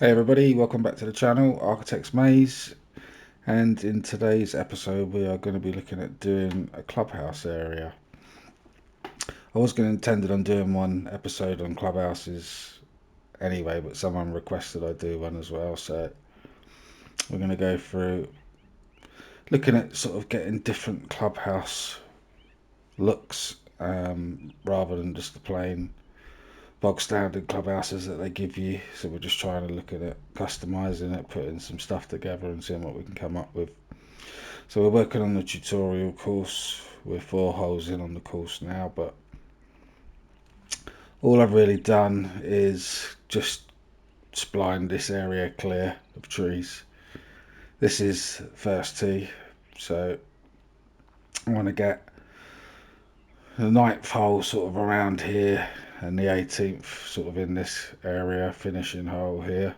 Hey everybody, welcome back to the channel, Architect's Maze, and in today's episode we are going to be looking at doing a clubhouse area. I was going to intended on doing one episode on clubhouses anyway, but someone requested I do one as well, so we're going to go through looking at sort of getting different clubhouse looks rather than just the plain bog standard clubhouses that they give you. So we're just trying to look at it, customizing it, putting some stuff together and seeing what we can come up with. So we're working on the tutorial course. We're 4 holes in on the course now, but all I've really done is just spline this area clear of trees. This is first tee, so I want to get the 9th hole sort of around here and the 18th sort of in this area, finishing hole here.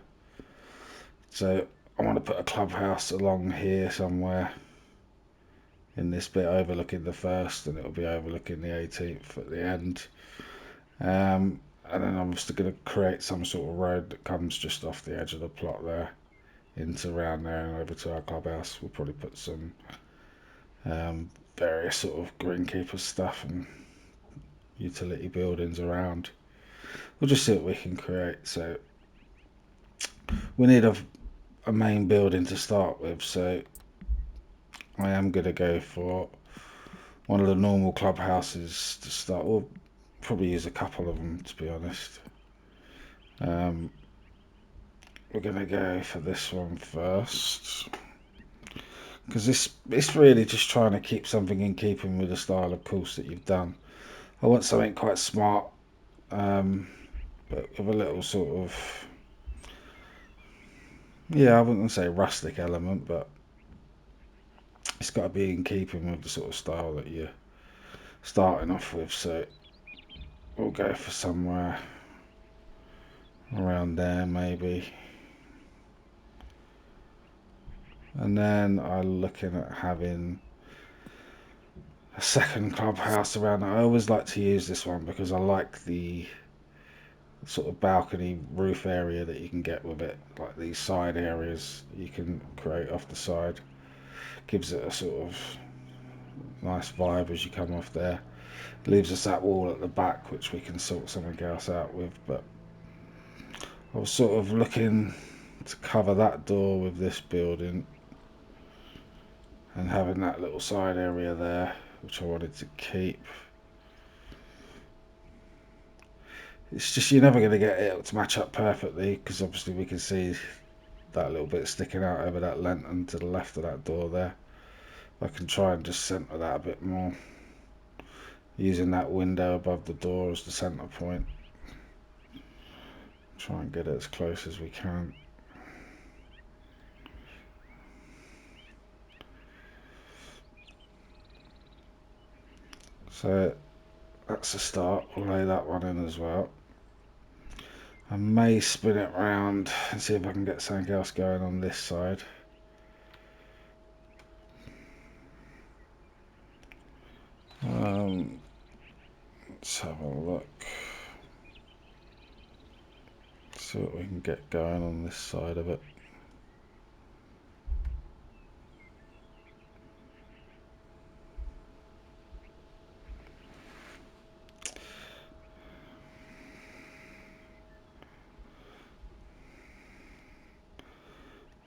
So I want to put a clubhouse along here somewhere in this bit overlooking the first, and it'll be overlooking the 18th at the end. And then I'm just going to create some sort of road that comes just off the edge of the plot there into around there and over to our clubhouse. We'll probably put some various sort of greenkeeper stuff and utility buildings around. We'll just see what we can create. So we need a main building to start with, so I am going to go for one of the normal clubhouses to start. We'll probably use a couple of them, to be honest. We're going to go for this one first, because it's really just trying to keep something in keeping with the style of course that you've done. I want something quite smart, but with a little sort of, I wouldn't say rustic element, but it's got to be in keeping with the sort of style that you're starting off with. So we'll go for somewhere around there maybe. And then I'm looking at having a second clubhouse around it. I always like to use this one because I like the sort of balcony roof area that you can get with it, like these side areas you can create off the side. Gives it a sort of nice vibe as you come off there. Leaves us that wall at the back which we can sort something else out with, but I was sort of looking to cover that door with this building and having that little side area there which I wanted to keep. It's just you're never going to get it to match up perfectly, because obviously we can see that little bit sticking out over that lantern to the left of that door there. I can try and just centre that a bit more, using that window above the door as the centre point. Try and get it as close as we can. So that's a start. We'll lay that one in as well. I may spin it round and see if I can get something else going on this side. Let's have a look. See what we can get going on this side of it.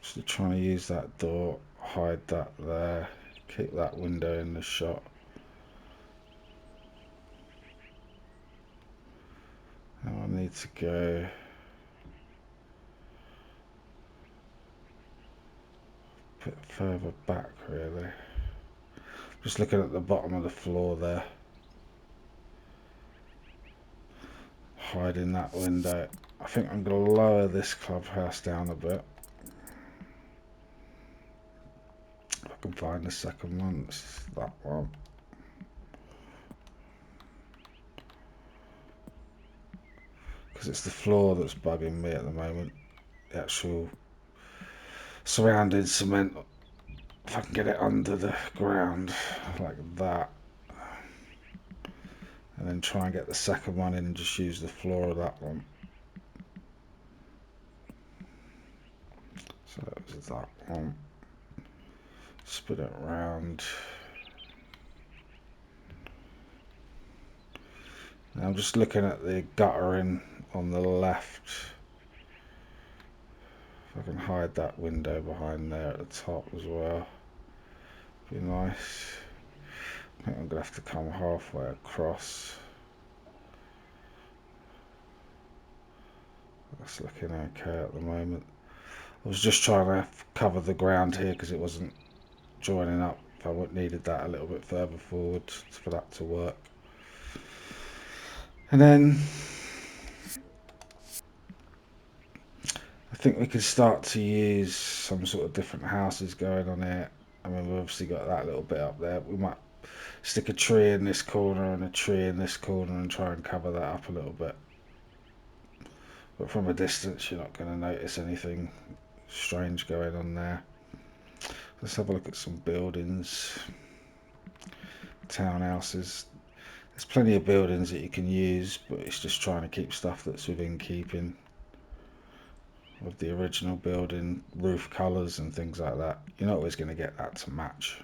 Just trying to use that door, hide that there, keep that window in the shot. Now I need to go a bit further back really. Just looking at the bottom of the floor there. Hiding that window. I think I'm going to lower this clubhouse down a bit. If I can find the second one, it's that one. Because it's the floor that's bugging me at the moment. The actual surrounding cement. If I can get it under the ground like that. And then try and get the second one in and just use the floor of that one. So that was that one. Spin it around. Now I'm just looking at the guttering on the left. If I can hide that window behind there at the top as well, be nice. I think I'm gonna have to come halfway across. That's looking okay at the moment. I was just trying to cover the ground here because it wasn't joining up. I needed that a little bit further forward for that to work. And then I think we can start to use some sort of different houses going on here. I mean, we've obviously got that little bit up there. We might stick a tree in this corner and a tree in this corner and try and cover that up a little bit. But from a distance, you're not going to notice anything strange going on there. Let's have a look at some buildings, townhouses. There's plenty of buildings that you can use, but it's just trying to keep stuff that's within keeping with the original building, roof colours and things like that. You're not always going to get that to match.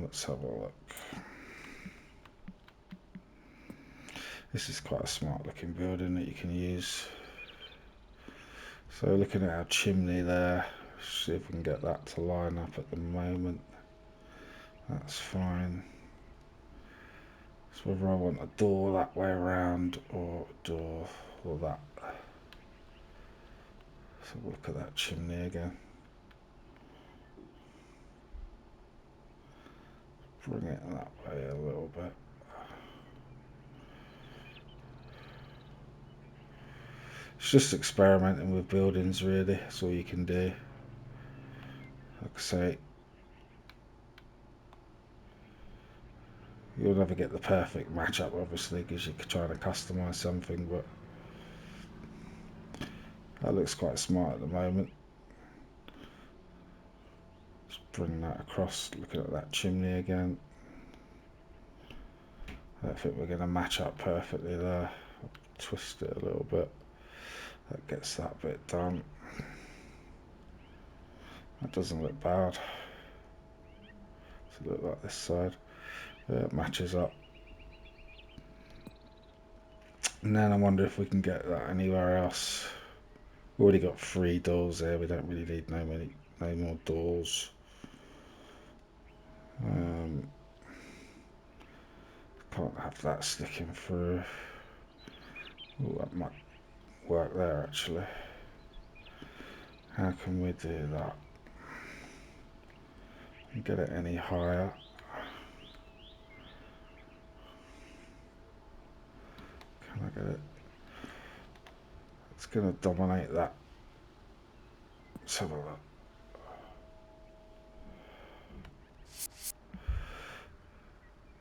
Let's have a look. This is quite a smart looking building that you can use. So looking at our chimney there, see if we can get that to line up at the moment. That's fine. So whether I want a door that way around or a door or that. So look at that chimney again. Bring it that way a little bit. It's just experimenting with buildings really, that's all you can do. Like I say, you'll never get the perfect match-up obviously because you're trying to customise something, but that looks quite smart at the moment. Just bring that across, looking at that chimney again. I don't think we're going to match up perfectly there. I'll twist it a little bit. That gets that bit done. That doesn't look bad. Does it look like this side? Yeah, it matches up. And then I wonder if we can get that anywhere else. We've already got 3 doors there. We don't really need no more doors. Can't have that sticking through. Oh, that might work there actually. How can we do that? Get it any higher? Can I get it? It's going to dominate that. Let's have a look.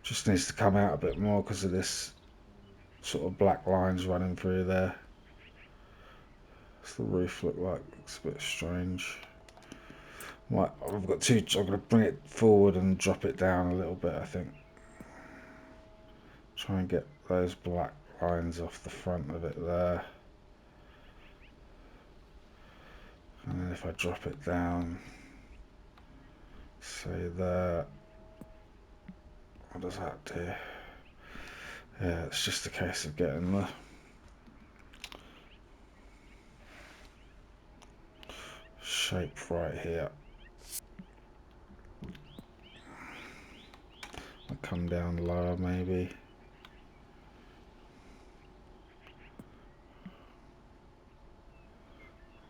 Just needs to come out a bit more because of this sort of black lines running through there. What's the roof look like? Looks a bit strange. Right, I've got 2. I'm going to bring it forward and drop it down a little bit, I think. Try and get those black lines off the front of it there. And then if I drop it down, say there, what does that do? Yeah, it's just a case of getting the shape right here. I'll come down lower maybe.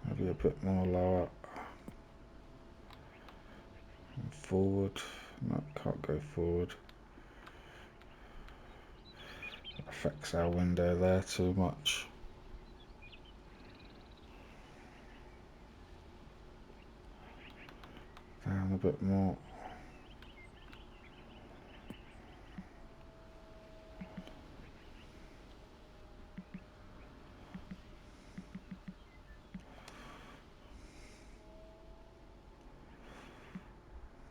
Maybe a bit more lower. And forward. No, can't go forward. That affects our window there too much. Down a bit more.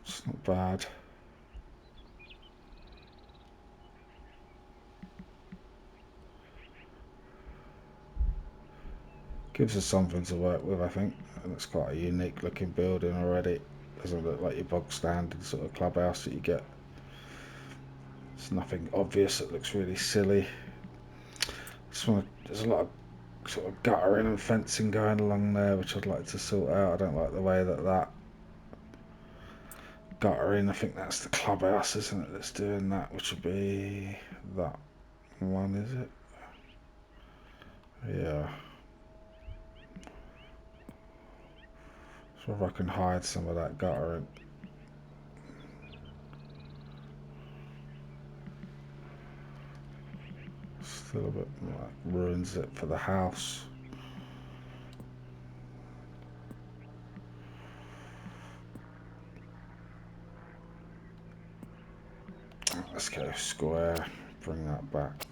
It's not bad. Gives us something to work with, I think, and it's quite a unique looking building already. Doesn't look like your bog standard sort of clubhouse that you get. It's nothing obvious that looks really silly. There's a lot of sort of guttering and fencing going along there, which I'd like to sort out. I don't like the way that guttering, I think that's the clubhouse, isn't it, that's doing that, which would be that one, is it? Yeah. So if I can hide some of that guttering. Still a bit like ruins it for the house. Let's go square, bring that back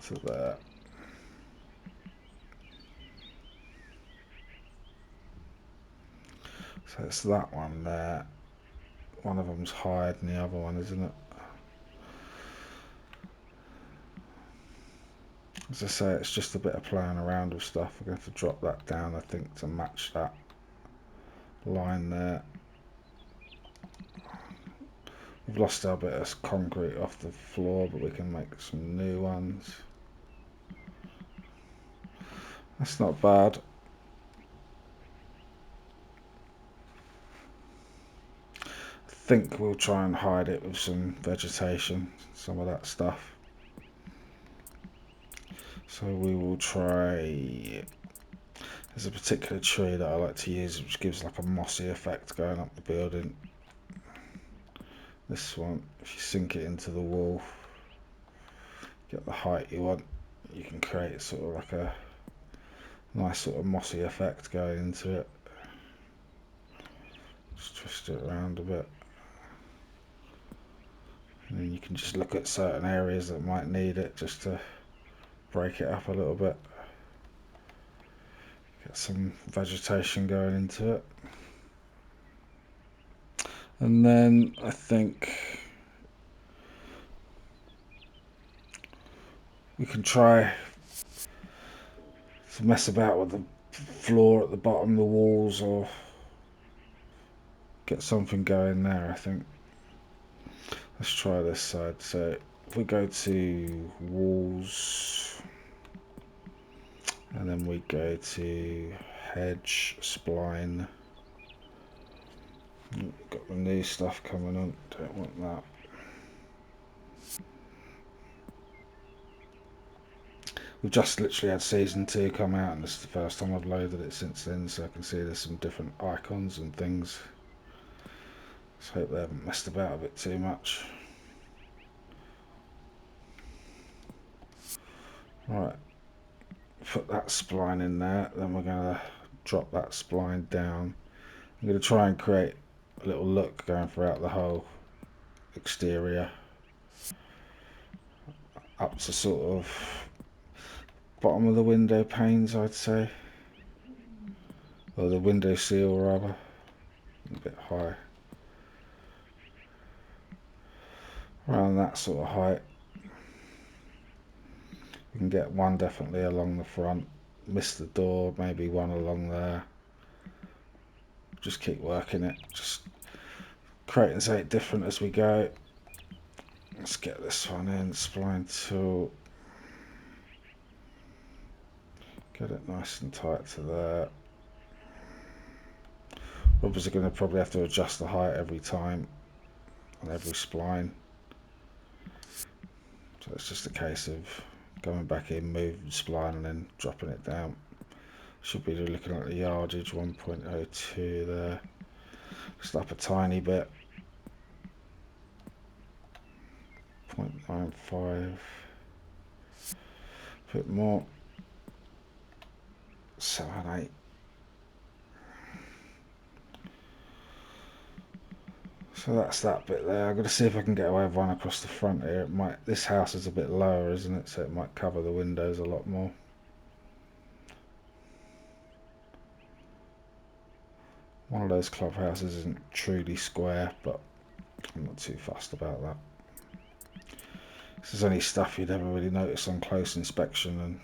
to there. So it's that one there. One of them's higher than the other one, isn't it? As I say, it's just a bit of playing around with stuff. We're going to have to drop that down, I think, to match that line there. We've lost our bit of concrete off the floor, but we can make some new ones. That's not bad. I think we'll try and hide it with some vegetation, some of that stuff. So we will try. There's a particular tree that I like to use which gives like a mossy effect going up the building. This one, if you sink it into the wall, get the height you want, you can create sort of like a nice sort of mossy effect going into it. Just twist it around a bit. And then you can just look at certain areas that might need it just to break it up a little bit. Get some vegetation going into it. And then I think we can try to mess about with the floor at the bottom, the walls, or get something going there, I think. Let's try this side. So if we go to walls, and then we go to hedge, spline. Got the new stuff coming on, don't want that. We've just literally had season 2 come out, and this is the first time I've loaded it since then, so I can see there's some different icons and things. Let's hope they haven't messed about a bit too much. Right, put that spline in there, then we're going to drop that spline down. I'm going to try and create a little look going throughout the whole exterior up to sort of bottom of the window panes, I'd say, or the window seal rather, a bit high, around that sort of height. We can get one definitely along the front, miss the door, maybe one along there. Just keep working it, just creating something different as we go. Let's get this one in, spline tool, get it nice and tight to there. Obviously going to probably have to adjust the height every time on every spline, so it's just a case of going back in, moving the spline and then dropping it down. Should be looking at the yardage 1.02 there, just up a tiny bit, 0.95, a bit more, 7, 8. So that's that bit there. I'm going to see if I can get away with one across the front here. It might. This house is a bit lower, isn't it? So it might cover the windows a lot more. One of those clubhouses isn't truly square, but I'm not too fussed about that. This is only stuff you'd never really notice on close inspection, and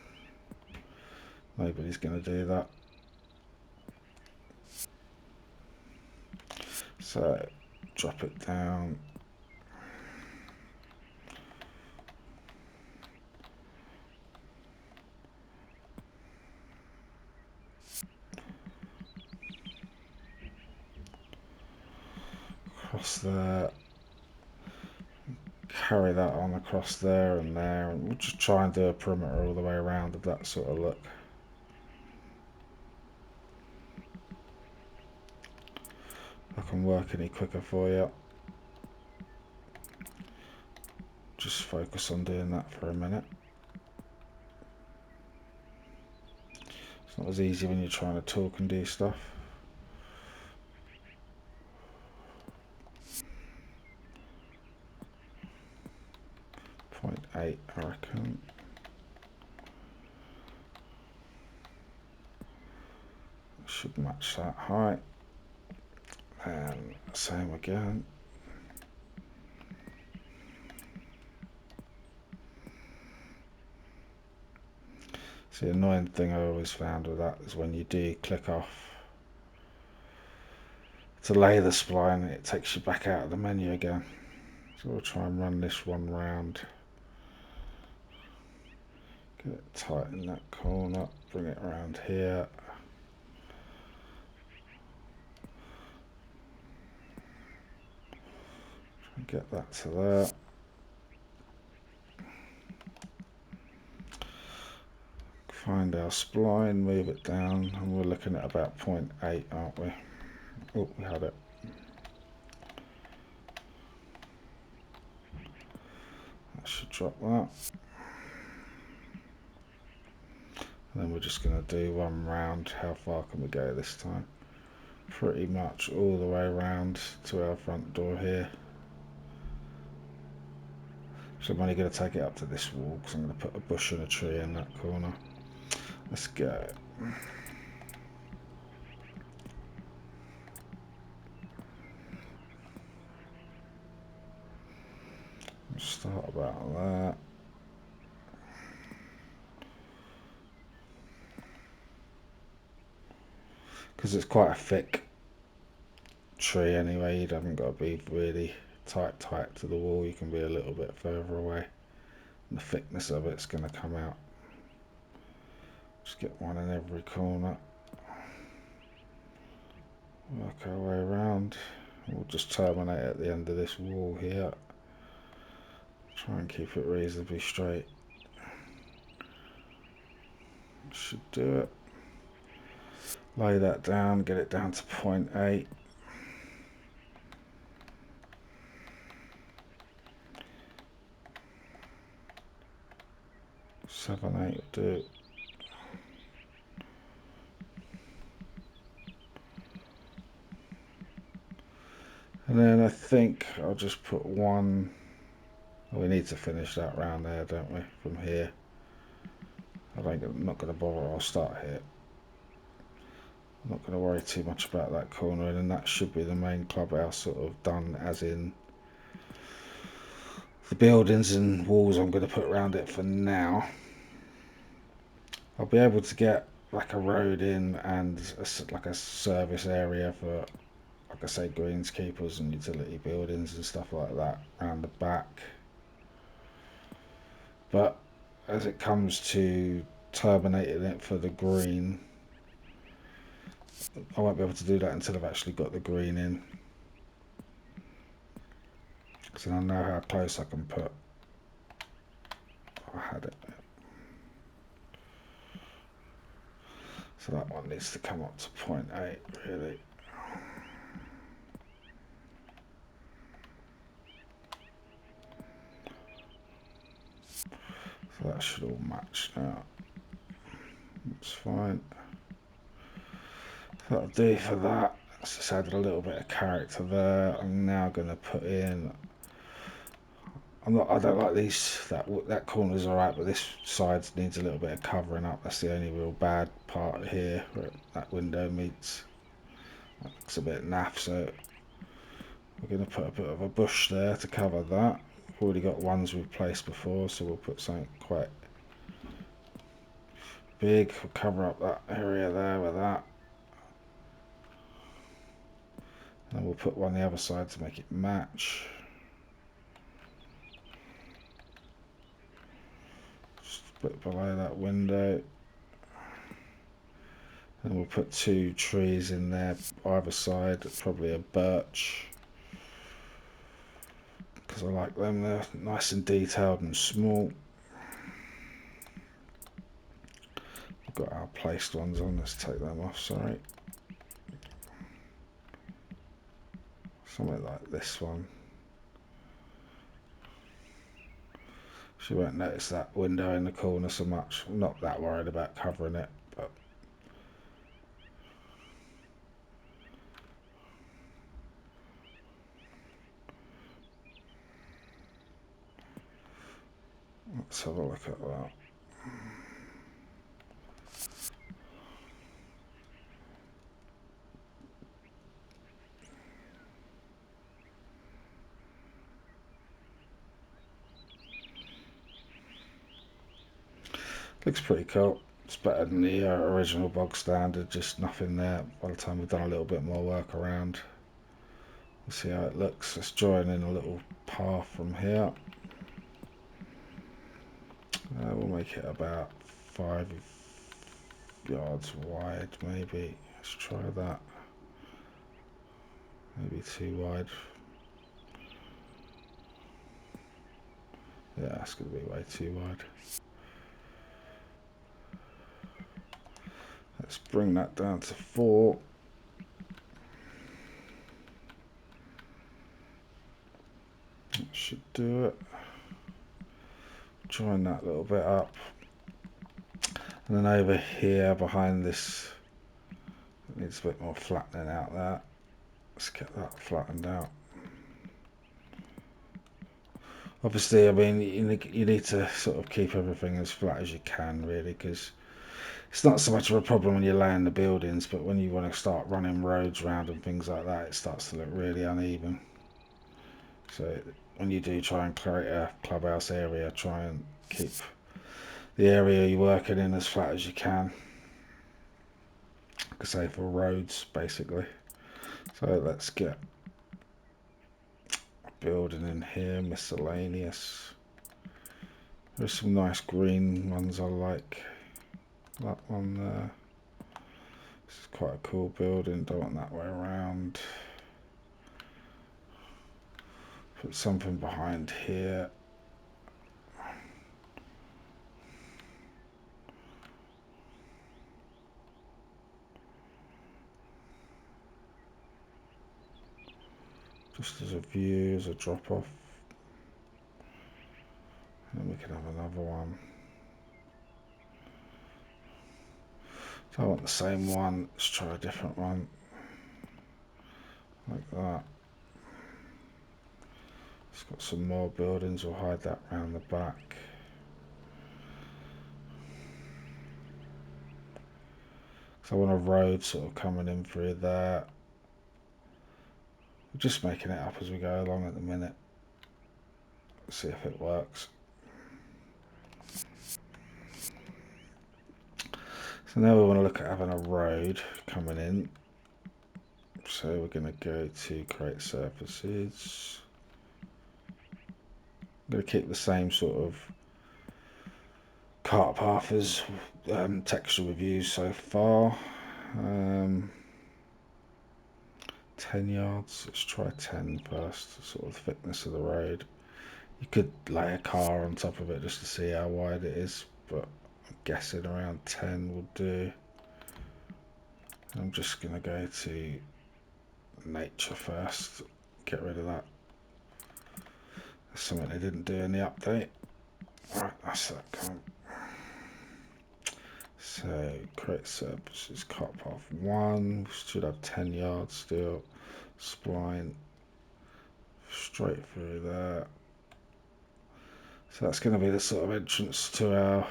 Nobody's going to do that. So drop it down. Across there. Carry that on across there, and we'll just try and do a perimeter all the way around of that sort of look. If I can work any quicker for you. Just focus on doing that for a minute. It's not as easy when you're trying to talk and do stuff. .8, I reckon. Should match that height. And same again. So the annoying thing I always found with that is when you do click off to lay the spline, it takes you back out of the menu again. So we'll try and run this one round. Get it tight in that corner, bring it around here. Try and get that to there. Find our spline, move it down, and we're looking at about 0.8, aren't we? Oh, we had it. That should drop that. And then we're just going to do one round. How far can we go this time? Pretty much all the way around to our front door here. So I'm only going to take it up to this wall because I'm going to put a bush and a tree in that corner. Let's go. Start about that. Because it's quite a thick tree anyway, you haven't got to be really tight to the wall. You can be a little bit further away. And the thickness of it's going to come out. Just get one in every corner. Work our way around. We'll just terminate at the end of this wall here. Try and keep it reasonably straight. Should do it. Lay that down, get it down to 0.8. Seven, 8 will do. And then I think I'll just put one. Oh, we need to finish that round there, don't we? From here. I'm not going to bother. I'll start here. I'm not going to worry too much about that corner, and then that should be the main clubhouse sort of done, as in the buildings and walls I'm going to put around it for now. I'll be able to get like a road in and like a service area for, like I say, greenskeepers and utility buildings and stuff like that around the back. But as it comes to terminating it for the green, I won't be able to do that until I've actually got the green in. So I know how close I can put. I had it. So that one needs to come up to 0.8 really. So that should all match now. That's fine. That'll do for that. Let's just add a little bit of character there. I'm now going to put in. I don't like these. That corner's alright, but this side needs a little bit of covering up. That's the only real bad part here, where that window meets. That looks a bit naff, so we're going to put a bit of a bush there to cover that. We've already got ones we've placed before, so we'll put something quite big. We'll cover up that area there with that. And we'll put one on the other side to make it match. Just a bit below that window. And we'll put 2 trees in there either side, probably a birch, because I like them, they're nice and detailed and small. We've got our placed ones on, let's take them off, sorry. Something like this one. She won't notice that window in the corner so much. I'm not that worried about covering it, but let's have a look at that. Looks pretty cool. It's better than the original bog standard, just nothing there. By the time we've done a little bit more work around, we'll see how it looks. Let's join in a little path from here. We'll make it about 5 yards wide, maybe. Let's try that. Maybe too wide. Yeah, that's going to be way too wide. Let's bring that down to 4. That should do it. Join that little bit up. And then over here behind this, it needs a bit more flattening out there. Let's get that flattened out. Obviously, I mean, you need to sort of keep everything as flat as you can, really, because it's not so much of a problem when you're laying the buildings, but when you want to start running roads around and things like that, it starts to look really uneven. So when you do try and create a clubhouse area, try and keep the area you're working in as flat as you can. Like I say, for roads, basically. So let's get a building in here, miscellaneous. There's some nice green ones I like. That one there. This is quite a cool building, don't want that way around. Put something behind here. Just as a view, as a drop off. And we can have another one. So I want the same one, let's try a different one. Like that. It's got some more buildings, we'll hide that round the back. So I want a road sort of coming in through there. We're just making it up as we go along at the minute. Let's see if it works. So now we want to look at having a road coming in. So we're going to go to create surfaces. I'm going to keep the same sort of cart path as texture we've used so far. 10 yards, let's try 10 first, sort of thickness of the road. You could lay a car on top of it just to see how wide it is, but I'm guessing around 10 will do. I'm just going to go to nature first, get rid of that. That's something they didn't do in the update. Right, that's that come. So create surfaces, cut path 1, should have 10 yards still, spline straight through there. So that's going to be the sort of entrance to our,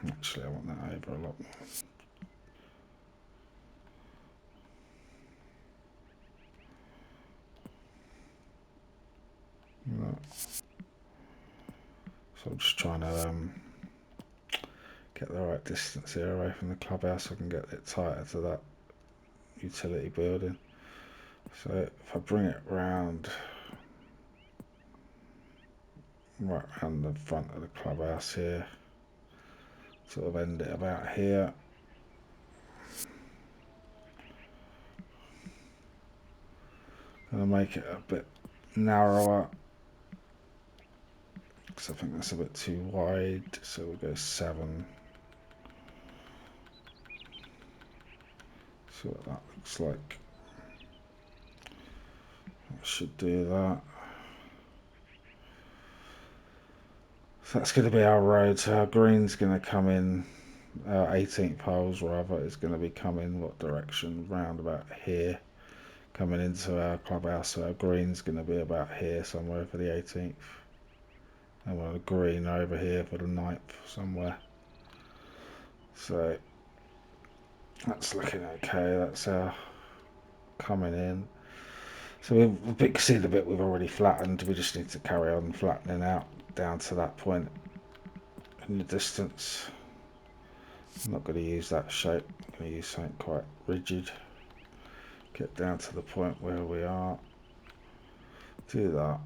actually I want that over a lot more. No. So So I'm just trying to get the right distance here away from the clubhouse so I can get it tighter to that utility building. So if I bring it round right around the front of the clubhouse here, sort of end it about here. Gonna make it a bit narrower because I think that's a bit too wide, so we'll go 7. See what that looks like. I should do that. So that's going to be our road. So our green's going to come in, our 18th holes rather, is going to be coming what direction? Round about here, coming into our clubhouse. So our green's going to be about here somewhere for the 18th. And we'll have a green over here for the 9th somewhere. So that's looking okay. That's our coming in. So we've seen the bit we've already flattened. We just need to carry on flattening out down to that point in the distance. I'm not going to use that shape. I'm going to use something quite rigid. Get down to the point where we are. Do that.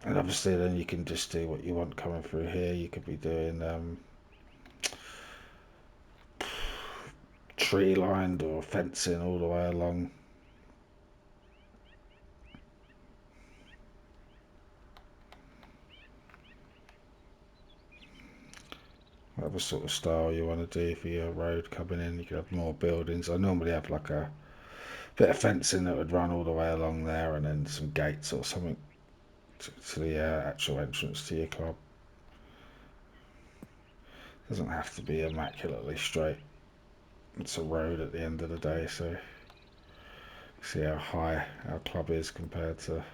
And obviously then you can just do what you want coming through here. You could be doing tree lined or fencing all the way along. Whatever sort of style you want to do for your road coming in. You could have more buildings. I normally have like a bit of fencing that would run all the way along there, and then some gates or something to the actual entrance to your club. Doesn't have to be immaculately straight. It's a road at the end of the day, so see how high our club is compared to,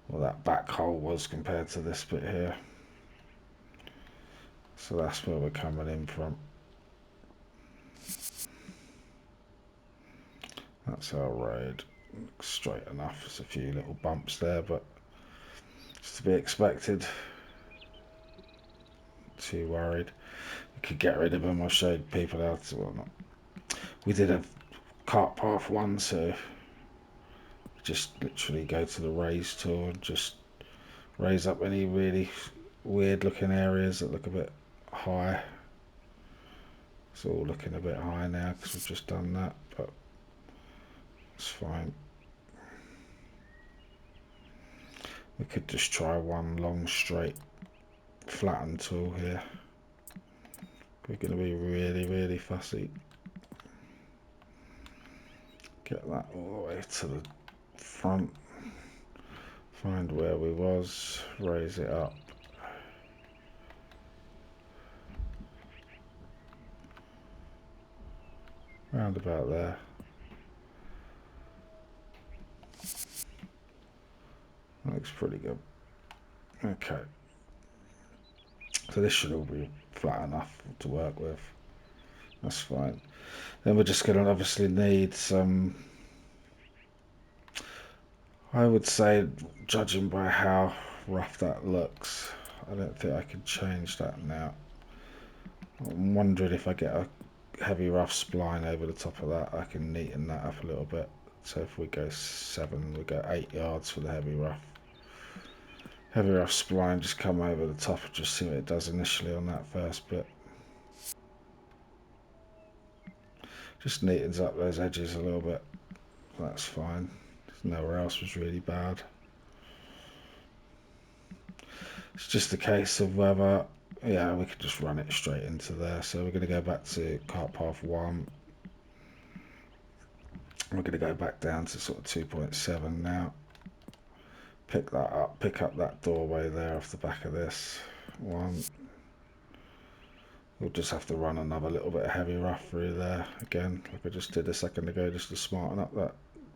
well, that back hole was compared to this bit here. So that's where we're coming in from. That's our road. Looks straight enough. There's a few little bumps there, but it's to be expected. Too worried. We could get rid of them. I showed people how to. Well, not. We did a cart path one, so just literally go to the raise tool and just raise up any really weird looking areas that look a bit high. It's all looking a bit high now because we've just done that, but it's fine. We could just try one long straight flatten tool here. We're going to be really fussy. Get that all the way to the front. Find where we was, raise it up. Round about there. That looks pretty good. Okay. So this should all be flat enough to work with. That's fine. Then we're just going to obviously need some, I would say, judging by how rough that looks, I don't think I can change that now. I'm wondering if I get a heavy rough spline over the top of that, I can neaten that up a little bit. So if we go 7, we go 8 yards for the heavy rough. Heavy rough spline, just come over the top and just see what it does initially on that first bit. Just neatens up those edges a little bit. That's fine. Nowhere else was really bad. It's just a case of whether, yeah, we could just run it straight into there. So we're going to go back to cart path 1. We're going to go back down to sort of 2.7 now. Pick that up, pick up that doorway there off the back of this one. We'll just have to run another little bit of heavy rough through there again, like I just did a second ago, just to smarten up that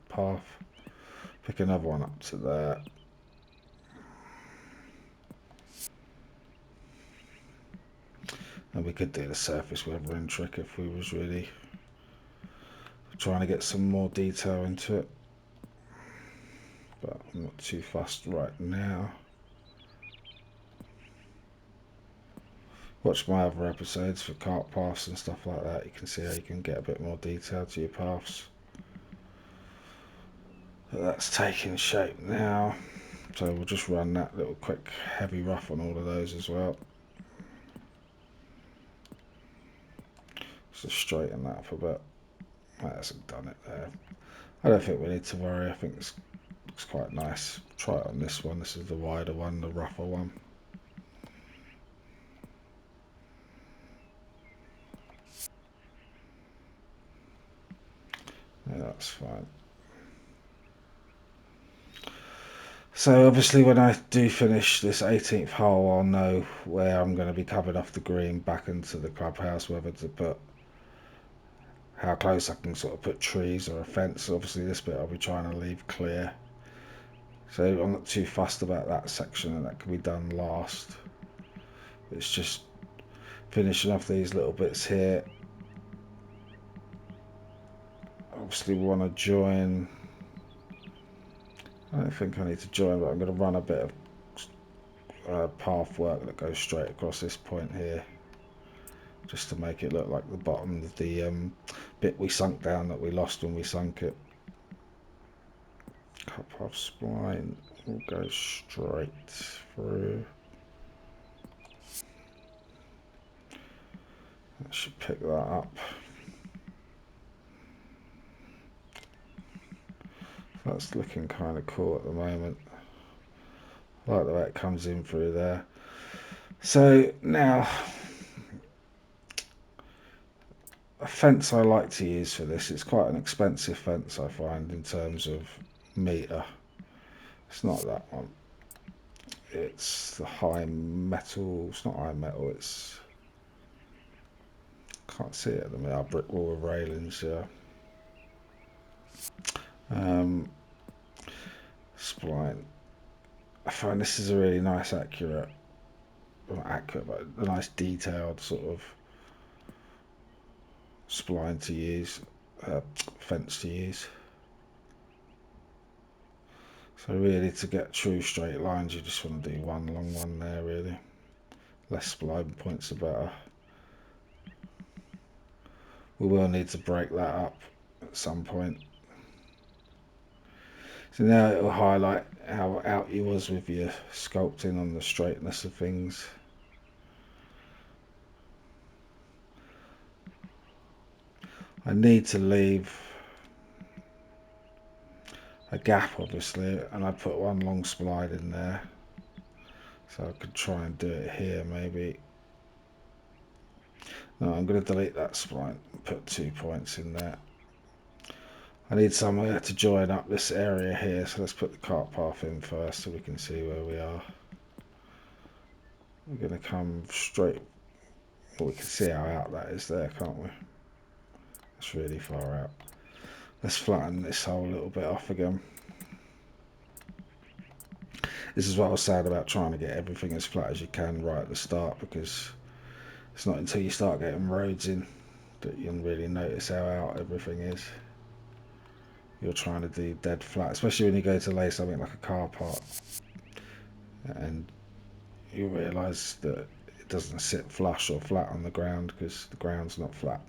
path. Pick another one up to there. And we could do the surface weathering trick if we was really trying to get some more detail into it. But I'm not too fussed right now. watch my other episodes for cart paths and stuff like that, you can see how you can get a bit more detail to your paths. But that's taking shape now, so we'll just run that little quick heavy rough on all of those as well. Just straighten that up a bit. That hasn't done it there. I don't think we need to worry. I think it's quite nice. Try it on this one. This is the wider one, the rougher one. Yeah, that's fine. So obviously when I do finish this 18th hole, I'll know where I'm going to be coming off the green back into the clubhouse, whether to put, how close I can sort of put trees or a fence. Obviously this bit I'll be trying to leave clear. So I'm not too fussed about that section, and that can be done last. It's just finishing off these little bits here. Obviously we want to join. I don't think I need to join, but I'm going to run a bit of path work that goes straight across this point here, just to make it look like the bottom of the bit we sunk down that we lost when we sunk it. Cut off spline will go straight through. That should pick that up. That's looking kind of cool at the moment. I like the way it comes in through there. So now, a fence I like to use for this, it's quite an expensive fence I find in terms of metre. It's not that one. It's the high metal. It's not high metal. It's, can't see it at the minute. Brick wall with railings. Yeah. Spline. I find this is a really nice, accurate, not accurate, but a nice detailed sort of spline to use, fence to use. So really, to get true straight lines, you just want to do one long one there, really. Less spline points, the better. We will need to break that up at some point. So now it will highlight how out you was with your sculpting on the straightness of things. I need to leave a gap, obviously, and I put one long spline in there, so I could try and do it here maybe. No, I'm going to delete that spline and put 2 points in there. I need somewhere to join up this area here, so let's put the cart path in first so we can see where we are. We're going to come straight, well, we can see how out that is there, can't we? That's really far out. Let's flatten this whole little bit off again. This is what I was saying about trying to get everything as flat as you can right at the start, because it's not until you start getting roads in that you can really notice how out everything is. You're trying to do dead flat, especially when you go to lay something like a car park, and you realise that it doesn't sit flush or flat on the ground because the ground's not flat.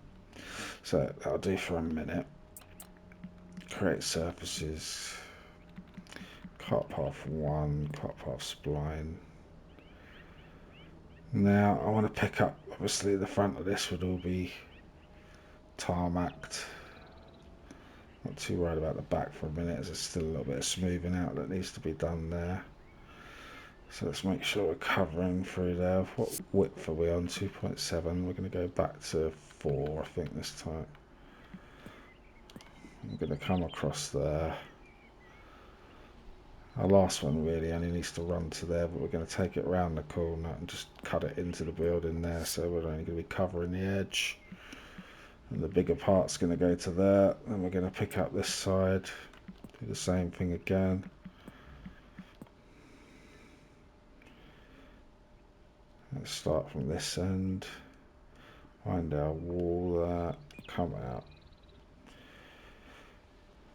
So that'll do for a minute. Create surfaces. Cart path 1, cart path spline. Now I want to pick up, obviously the front of this would all be tarmacked. Not too worried about the back for a minute, as there's still a little bit of smoothing out that needs to be done there. So let's make sure we're covering through there. What width are we on? 2.7. We're going to go back to 4, I think, this time. I'm going to come across there. Our last one really only needs to run to there, but we're going to take it around the corner and just cut it into the building there, so we're only going to be covering the edge. And the bigger part's going to go to there. Then we're going to pick up this side, do the same thing again. Let's start from this end, find our wall there, come out.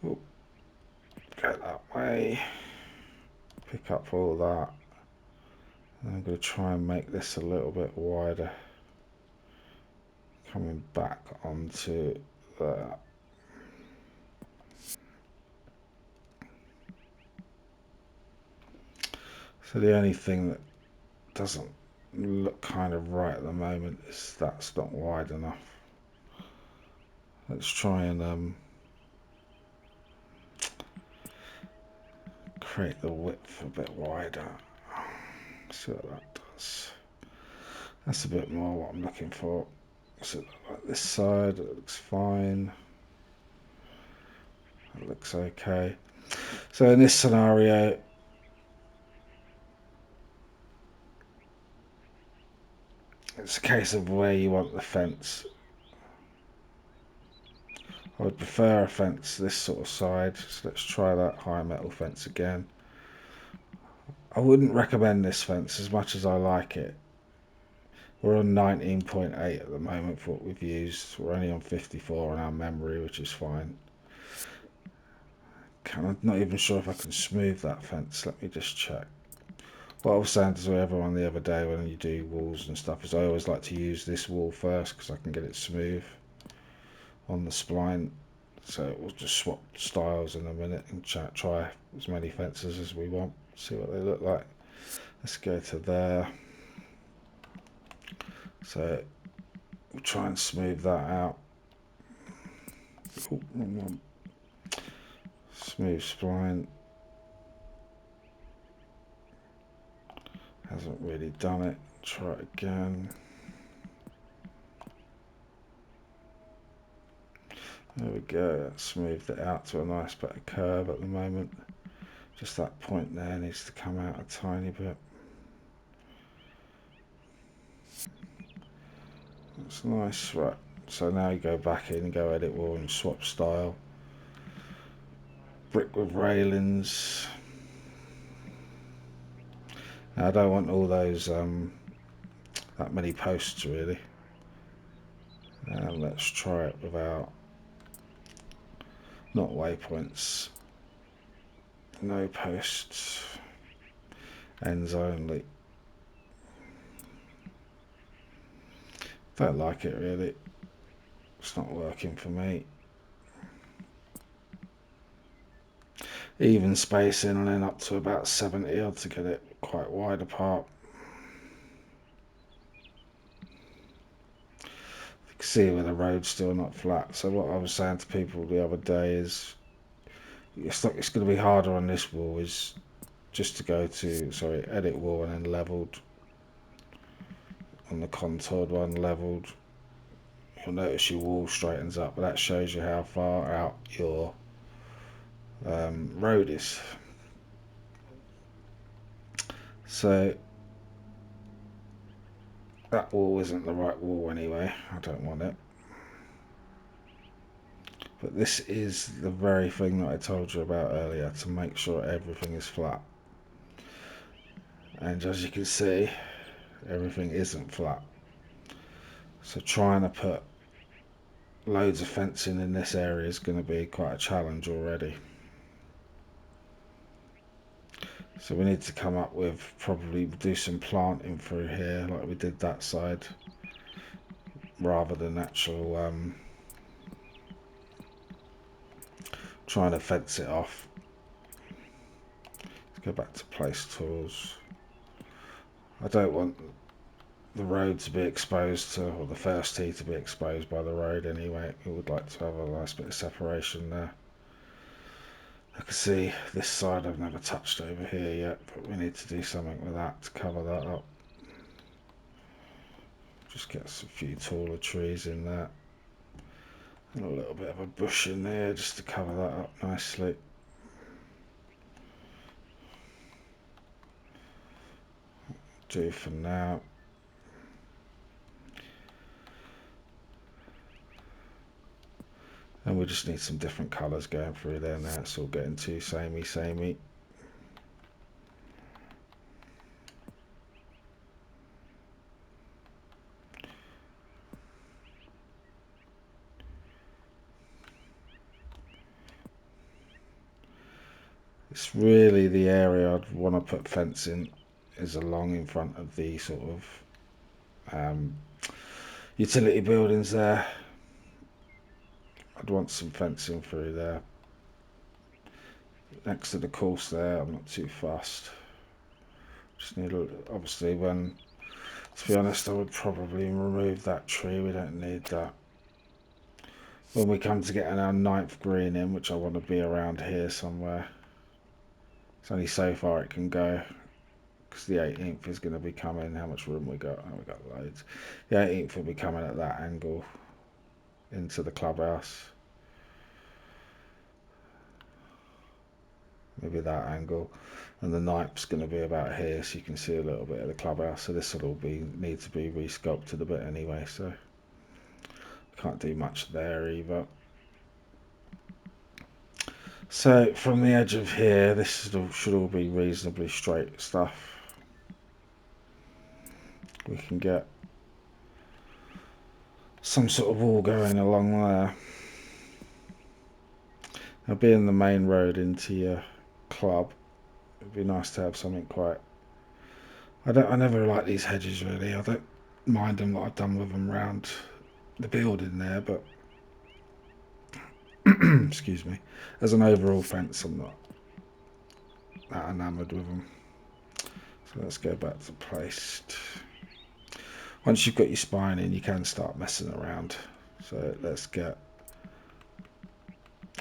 Ooh. Go that way, pick up all that. And I'm going to try and make this a little bit wider. coming back onto that. So the only thing that doesn't look kind of right at the moment is that's not wide enough. Let's try and create the width a bit wider. See what that does. That's a bit more what I'm looking for. So like this side, it looks fine. It looks okay. So in this scenario, it's a case of where you want the fence. I would prefer a fence this sort of side, so let's try that high metal fence again. I wouldn't recommend this fence as much as I like it. We're on 19.8 at the moment for what we've used. We're only on 54 on our memory, which is fine. I'm not even sure if I can smooth that fence. Let me just check. What I was saying to everyone the other day when you do walls and stuff is I always like to use this wall first because I can get it smooth on the spline. So we'll just swap styles in a minute and try as many fences as we want. See what they look like. Let's go to there. So we'll try and smooth that out. Oh, wrong one. Smooth spline. Hasn't really done it. Try it again. There we go. That smoothed it out to a nice better curve at the moment. Just that point there needs to come out a tiny bit. That's nice. Right. So now you go back in and go edit wall and swap style. Brick with railings. Now I don't want all those that many posts really. Let's try it without, not waypoints, no posts, ends only. Don't like it really. It's not working for me. Even spacing and then up to about 70 odd to get it quite wide apart. You can see where the road's still not flat. So what I was saying to people the other day is it's going to be harder on this wall is just to go to, edit wall and then leveled. On the contoured one, leveled. You'll notice your wall straightens up, but that shows you how far out your road is. So that wall isn't the right wall anyway. I don't want it. But this is the very thing that I told you about earlier, to make sure everything is flat. And as you can see, everything isn't flat. So trying to put loads of fencing in this area is going to be quite a challenge already. So we need to come up with, probably do some planting through here like we did that side, rather than actual trying to fence it off. Let's go back to place tools. I don't want the road to be exposed to, or the first tee to be exposed by the road anyway. We would like to have a nice bit of separation there. I can see this side I've never touched over here yet, but we need to do something with that to cover that up. Just get a few taller trees in there. And a little bit of a bush in there just to cover that up nicely. Do for now. And we just need some different colours going through there now. It's all getting too samey. It's really the area I'd want to put fencing is along in front of the sort of utility buildings there. I'd want some fencing through there. Next to the course there, I'm not too fussed. Just need obviously when, to be honest, I would probably remove that tree. We don't need that. When we come to getting our 9th green in, which I want to be around here somewhere. It's only so far it can go, because the 18th is going to be coming. How much room we got? Oh, we got loads. The 18th will be coming at that angle into the clubhouse. Maybe that angle. And the 9th's going to be about here, so you can see a little bit of the clubhouse. So this will all need to be resculpted a bit anyway, so can't do much there either. So from the edge of here, this should all be reasonably straight stuff. We can get some sort of wall going along there. Now, being the main road into your club, it'd be nice to have something quite. I never like these hedges really. I don't mind them what I've done with them round the building there, but excuse me, as an overall fence, I'm not that enamoured with them. So let's go back to placed. Once you've got your spine in, you can start messing around. So let's get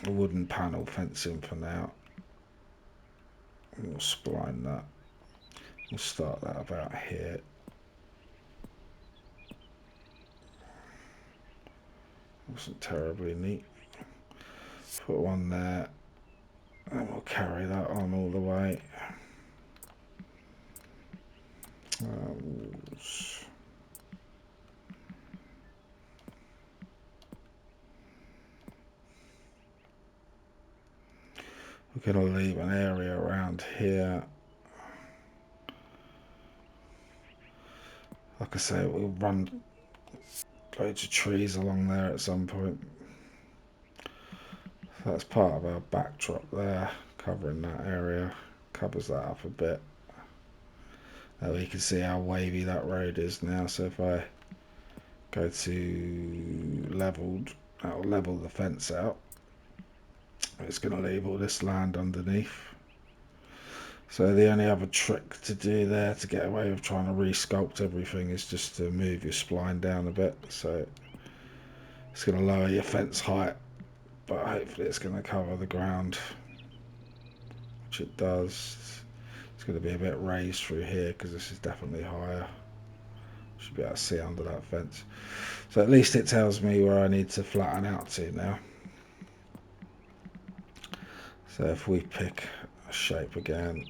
a wooden panel fencing for now. We'll spline that. We'll start that about here. Wasn't terribly neat. Put one there, and we'll carry that on all the way. We're going to leave an area around here. Like I say, we'll run loads of trees along there at some point. So that's part of our backdrop there, covering that area. Covers that up a bit. Now you can see how wavy that road is now. So if I go to leveled, that'll level the fence out. It's going to leave all this land underneath. So the only other trick to do there to get away with trying to resculpt everything is just to move your spline down a bit. So it's going to lower your fence height, but hopefully it's going to cover the ground, which it does. It's going to be a bit raised through here because this is definitely higher. Should be able to see under that fence. So at least it tells me where I need to flatten out to now. So if we pick a shape again,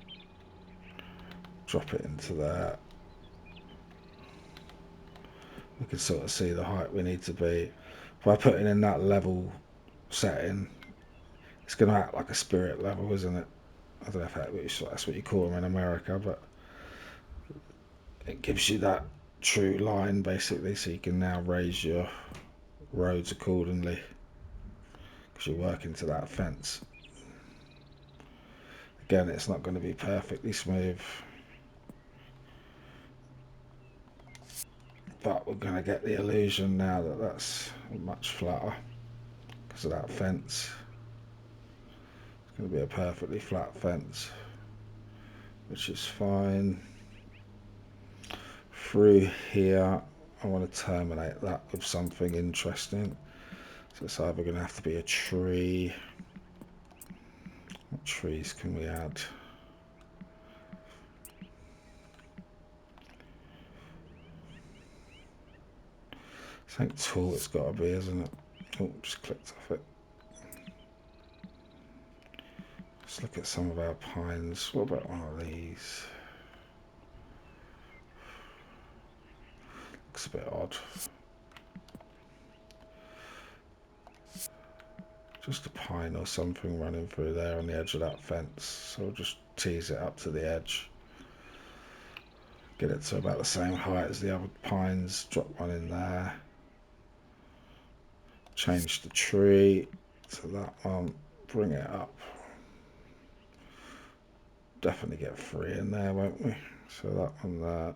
drop it into there, we can sort of see the height we need to be. If I put it in that level setting, it's going to act like a spirit level, isn't it? I don't know if that's what you call them in America, but it gives you that true line basically, so you can now raise your roads accordingly because you're working to that fence. Again, it's not going to be perfectly smooth, but we're going to get the illusion now that that's much flatter because of that fence. It's going to be a perfectly flat fence, which is fine. Through here, I want to terminate that with something interesting. So it's either going to have to be a tree. What trees can we add? Something tall it's got to be, isn't it? Oh, just clicked off it. Let's look at some of our pines. What about one of these? Looks a bit odd. Just a pine or something running through there on the edge of that fence. So I'll just tease it up to the edge. Get it to about the same height as the other pines. Drop one in there. Change the tree to that one. Bring it up. Definitely get 3 in there, won't we? So that one there.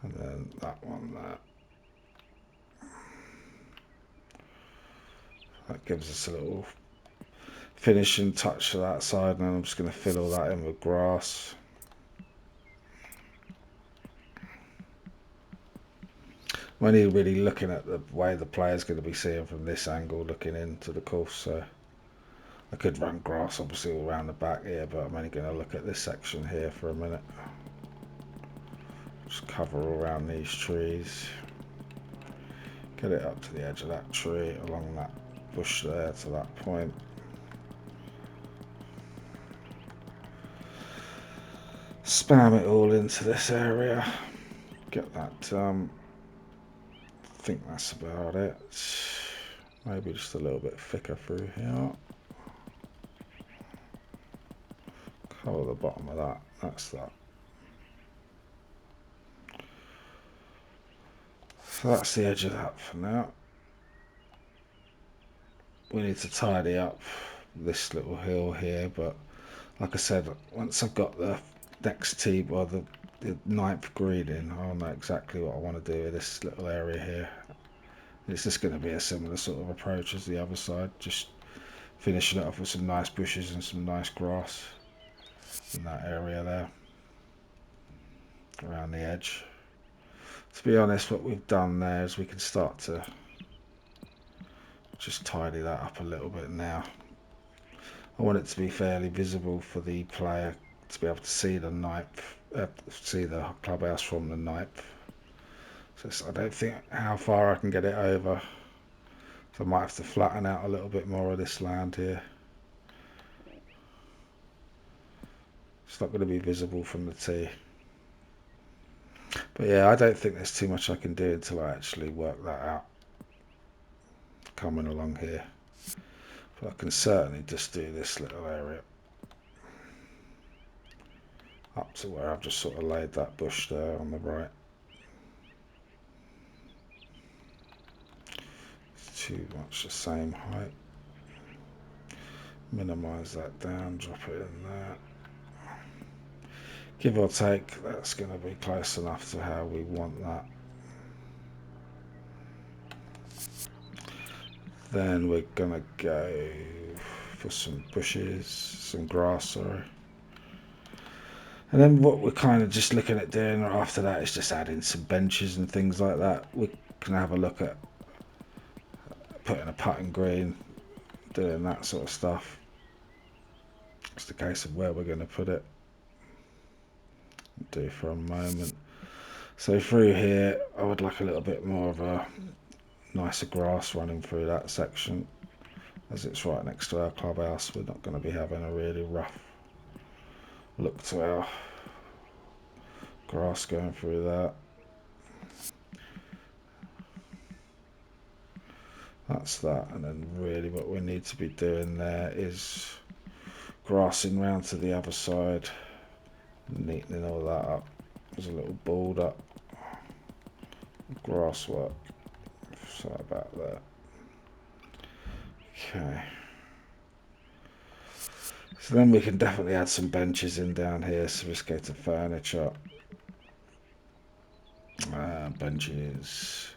And then that one there. That gives us a little finishing touch to that side, and I'm just going to fill all that in with grass. I'm only really looking at the way the player's going to be seeing from this angle, looking into the course, so I could run grass obviously all around the back here, but I'm only going to look at this section here for a minute. Just cover all around these trees. Get it up to the edge of that tree, along that bush there to that point. Spam it all into this area. Get that I think that's about it. Maybe just a little bit thicker through here. Cover the bottom of that. That's that. So that's the edge of that for now. We need to tidy up this little hill here, but like I said, once I've got the next tee or the ninth green in, I'll know exactly what I want to do with this little area here. It's just going to be a similar sort of approach as the other side, just finishing it off with some nice bushes and some nice grass in that area there around the edge. To be honest, what we've done there is we can start to just tidy that up a little bit now. I want it to be fairly visible for the player to be able to see the ninth, see the clubhouse from the ninth. So I don't think how far I can get it over. So I might have to flatten out a little bit more of this land here. It's not going to be visible from the tee. But yeah, I don't think there's too much I can do until I actually work that out. Coming along here. But I can certainly just do this little area. Up to where I've just sort of laid that bush there on the right. It's too much the same height. Minimise that down, drop it in there. Give or take, that's going to be close enough to how we want that. Then we're going to go for some bushes, some grass, sorry. And then what we're kind of just looking at doing after that is just adding some benches and things like that. We can have a look at putting a putting green, doing that sort of stuff. It's the case of where we're going to put it. Do for a moment. So through here, I would like a little bit more of a nicer grass running through that section, as it's right next to our clubhouse. We're not going to be having a really rough look to our grass going through that. That's that, and then really what we need to be doing there is grassing round to the other side, neatening all that up. There's a little balled up grass work, so about that. Okay. So then we can definitely add some benches in down here, sophisticated furniture. Benches.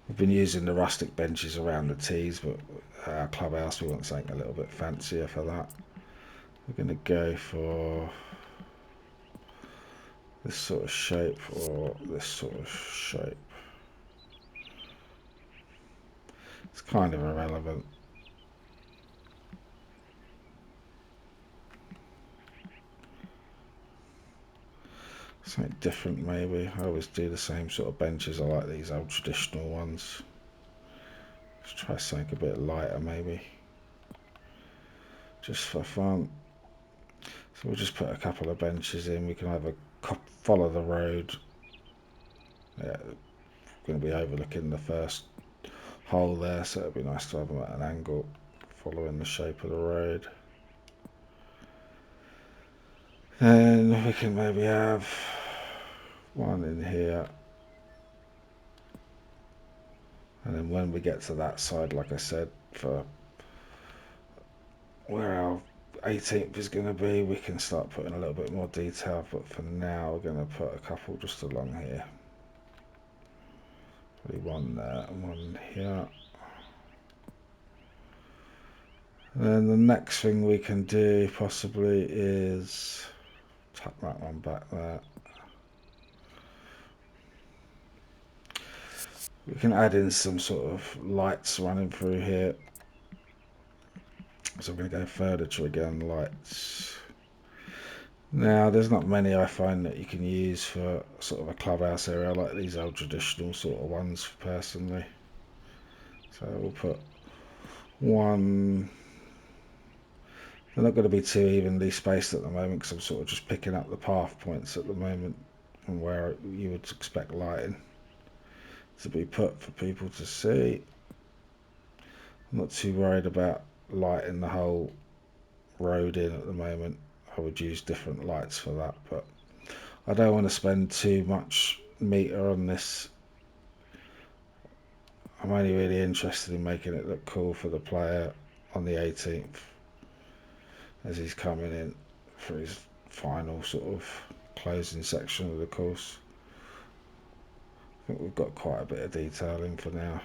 We've been using the rustic benches around the tees, but our clubhouse we want something a little bit fancier for that. We're going to go for this sort of shape or this sort of shape. It's kind of irrelevant. Something different maybe. I always do the same sort of benches. I like these old traditional ones. Let's try something a bit lighter maybe. Just for fun. So we'll just put a couple of benches in. We can either follow the road. Yeah, we're going to be overlooking the first hole there, so it'd be nice to have them at an angle, following the shape of the road. And we can maybe have one in here. And then when we get to that side, like I said, for where our 18th is going to be, we can start putting a little bit more detail, but for now we're going to put a couple just along here. Probably one there and one here. And the next thing we can do possibly is tuck that one back there. We can add in some sort of lights running through here. So I'm going to go furniture again, lights. Now, there's not many I find that you can use for sort of a clubhouse area. I like these old traditional sort of ones personally. So we'll put one. They're not going to be too evenly spaced at the moment because I'm sort of just picking up the path points at the moment from where you would expect lighting to be put for people to see. I'm not too worried about lighting the whole road in at the moment. I would use different lights for that, but I don't want to spend too much meter on this. I'm only really interested in making it look cool for the player on the 18th as he's coming in for his final sort of closing section of the course. I think we've got quite a bit of detailing for now.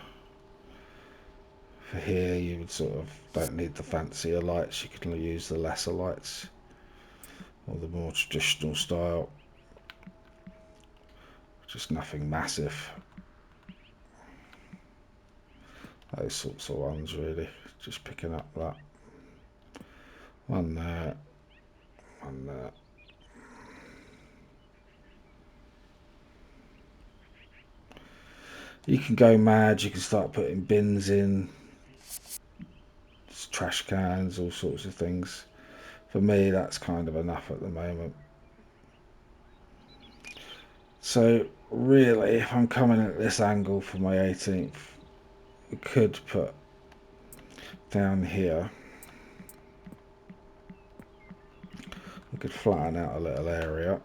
For here you would sort of don't need the fancier lights, you can use the lesser lights or the more traditional style. Just nothing massive. Those sorts of ones really. Just picking up that. One there. One there. You can go mad, you can start putting bins in, trash cans, all sorts of things. For me, that's kind of enough at the moment. So really, if I'm coming at this angle for my 18th, we could put down here. We could flatten out a little area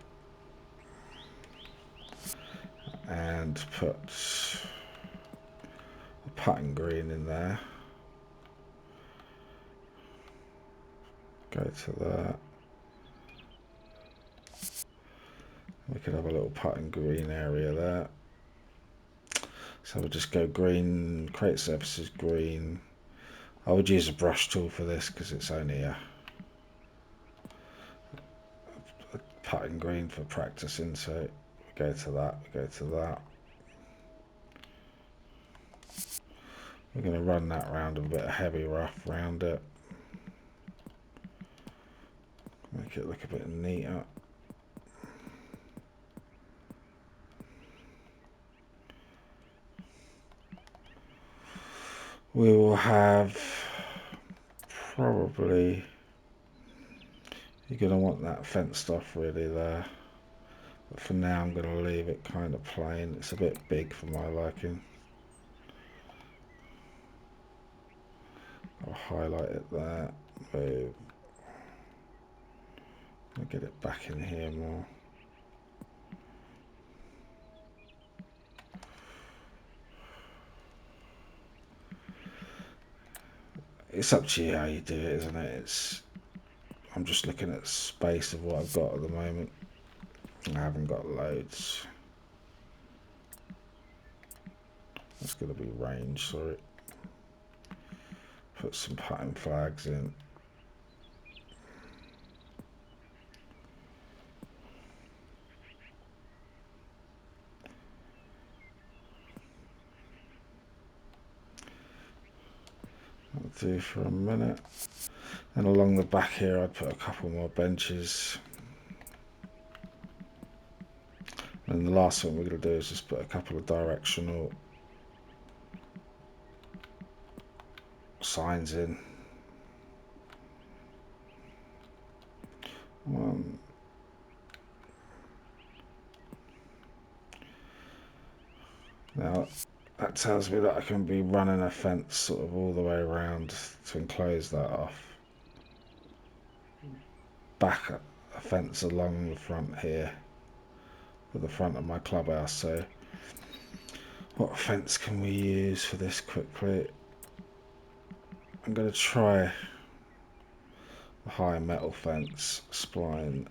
and put a putting green in there. Go to that. We could have a little putting green area there. So we'll just go green, create surfaces green. I would use a brush tool for this because it's only a putting green for practicing. So we go to that, we go to that. We're going to run that round a bit of heavy rough around it. Make it look a bit neater. We will have probably, you're going to want that fenced off really there. But for now I'm going to leave it kind of plain. It's a bit big for my liking. I'll highlight it there. Move. I'll get it back in here more. It's up to you how you do it, isn't it? I'm just looking at the space of what I've got at the moment. I haven't got loads. That's going to be range, sorry. Put some pattern flags in. I'll do for a minute. And along the back here I'd put a couple more benches. And the last thing we're going to do is just put a couple of directional signs in. One. Now that tells me that I can be running a fence sort of all the way around to enclose that off. Back a fence along the front here for the front of my clubhouse. So what fence can we use for this quickly? I'm going to try a high metal fence spline.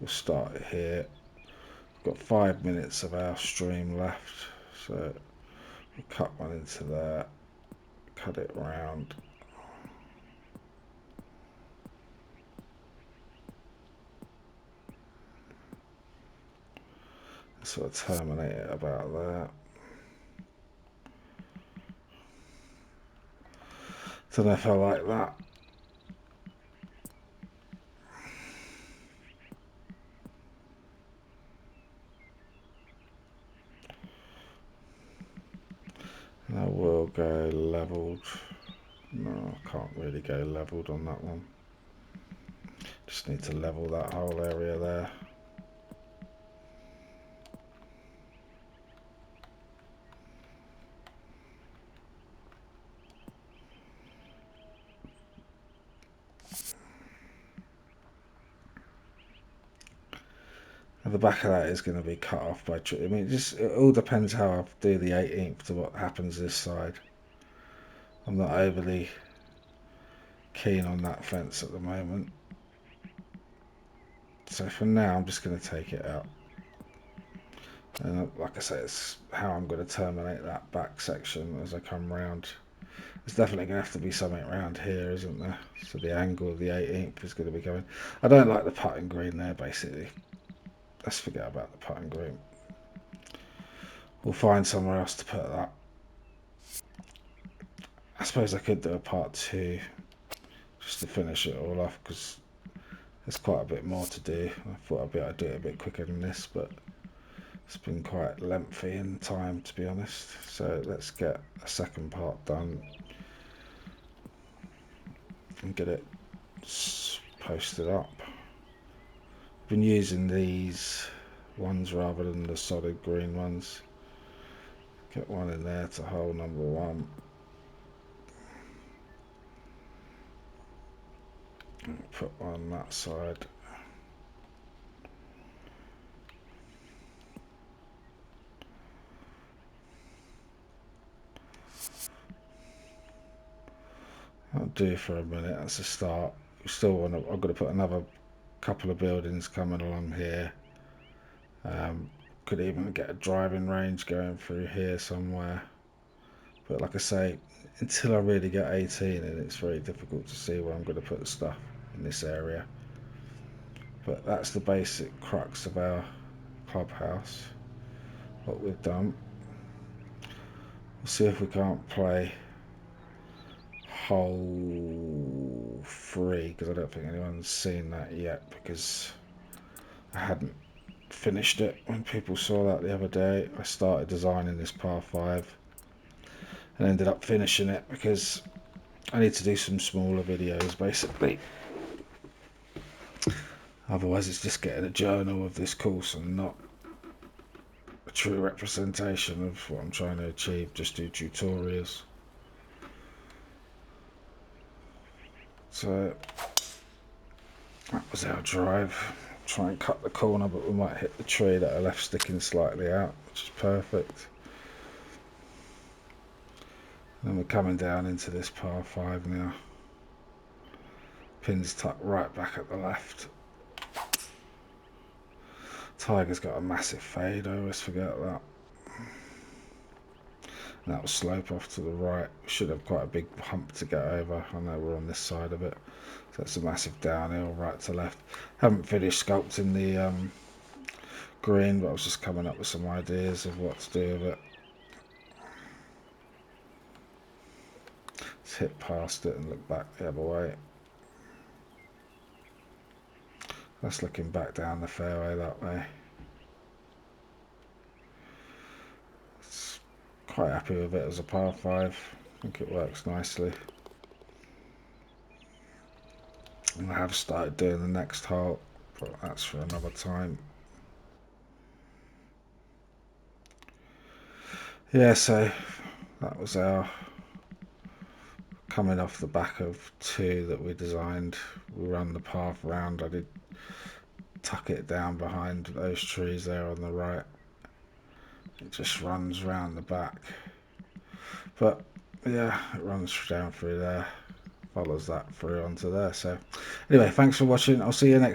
We'll start it here. We've got 5 minutes of our stream left, so we'll cut one into there, cut it round. sort of terminate it about there. Don't know if I like that. And I will go leveled. No, I can't really go leveled on that one. Just need to level that whole area there. And the back of that is going to be cut off by tree. I mean, it all depends how I do the 18th to what happens this side. I'm not overly keen on that fence at the moment. So for now, I'm just going to take it out. And like I say, it's how I'm going to terminate that back section as I come round. There's definitely going to have to be something around here, isn't there? So the angle of the 18th is going to be going. I don't like the putting green there, basically. Let's forget about the putting green. We'll find somewhere else to put that. I suppose I could do a part 2 just to finish it all off, because there's quite a bit more to do. I thought I'd be able to do it a bit quicker than this, but it's been quite lengthy in time, to be honest. So let's get a second part done and get it posted up. I've been using these ones rather than the solid green ones. Get one in there to hole number 1. And put one on that side. I'll do for a minute as a start. Still want to. I've got to put another couple of buildings coming along here. Could even get a driving range going through here somewhere. But like I say, until I really get 18 in, it's very difficult to see where I'm going to put the stuff in this area. But that's the basic crux of our clubhouse. What we've done. We'll see if we can't play hole 3, because I don't think anyone's seen that yet, because I hadn't finished it when people saw that the other day. I started designing this par 5 and ended up finishing it because I need to do some smaller videos, basically. Otherwise it's just getting a journal of this course and not a true representation of what I'm trying to achieve. Just do tutorials. So that was our drive. Try and cut the corner, but we might hit the tree that I left sticking slightly out, which is perfect. And we're coming down into this par 5 now. Pin's tucked right back at the left. Tiger's got a massive fade, I always forget that. And that will slope off to the right. We should have quite a big hump to get over. I know we're on this side of it. So that's a massive downhill right to left. Haven't finished sculpting the green, but I was just coming up with some ideas of what to do with it. Let's hit past it and look back the other way. That's looking back down the fairway that way. It's quite happy with it as a par 5. I think it works nicely. And I have started doing the next hole, but that's for another time. Yeah, so that was our coming off the back of 2 that we designed. We run the path round. I did tuck it down behind those trees there on the right. It just runs round the back. But yeah, it runs down through there, follows that through onto there. So anyway, thanks for watching. I'll see you next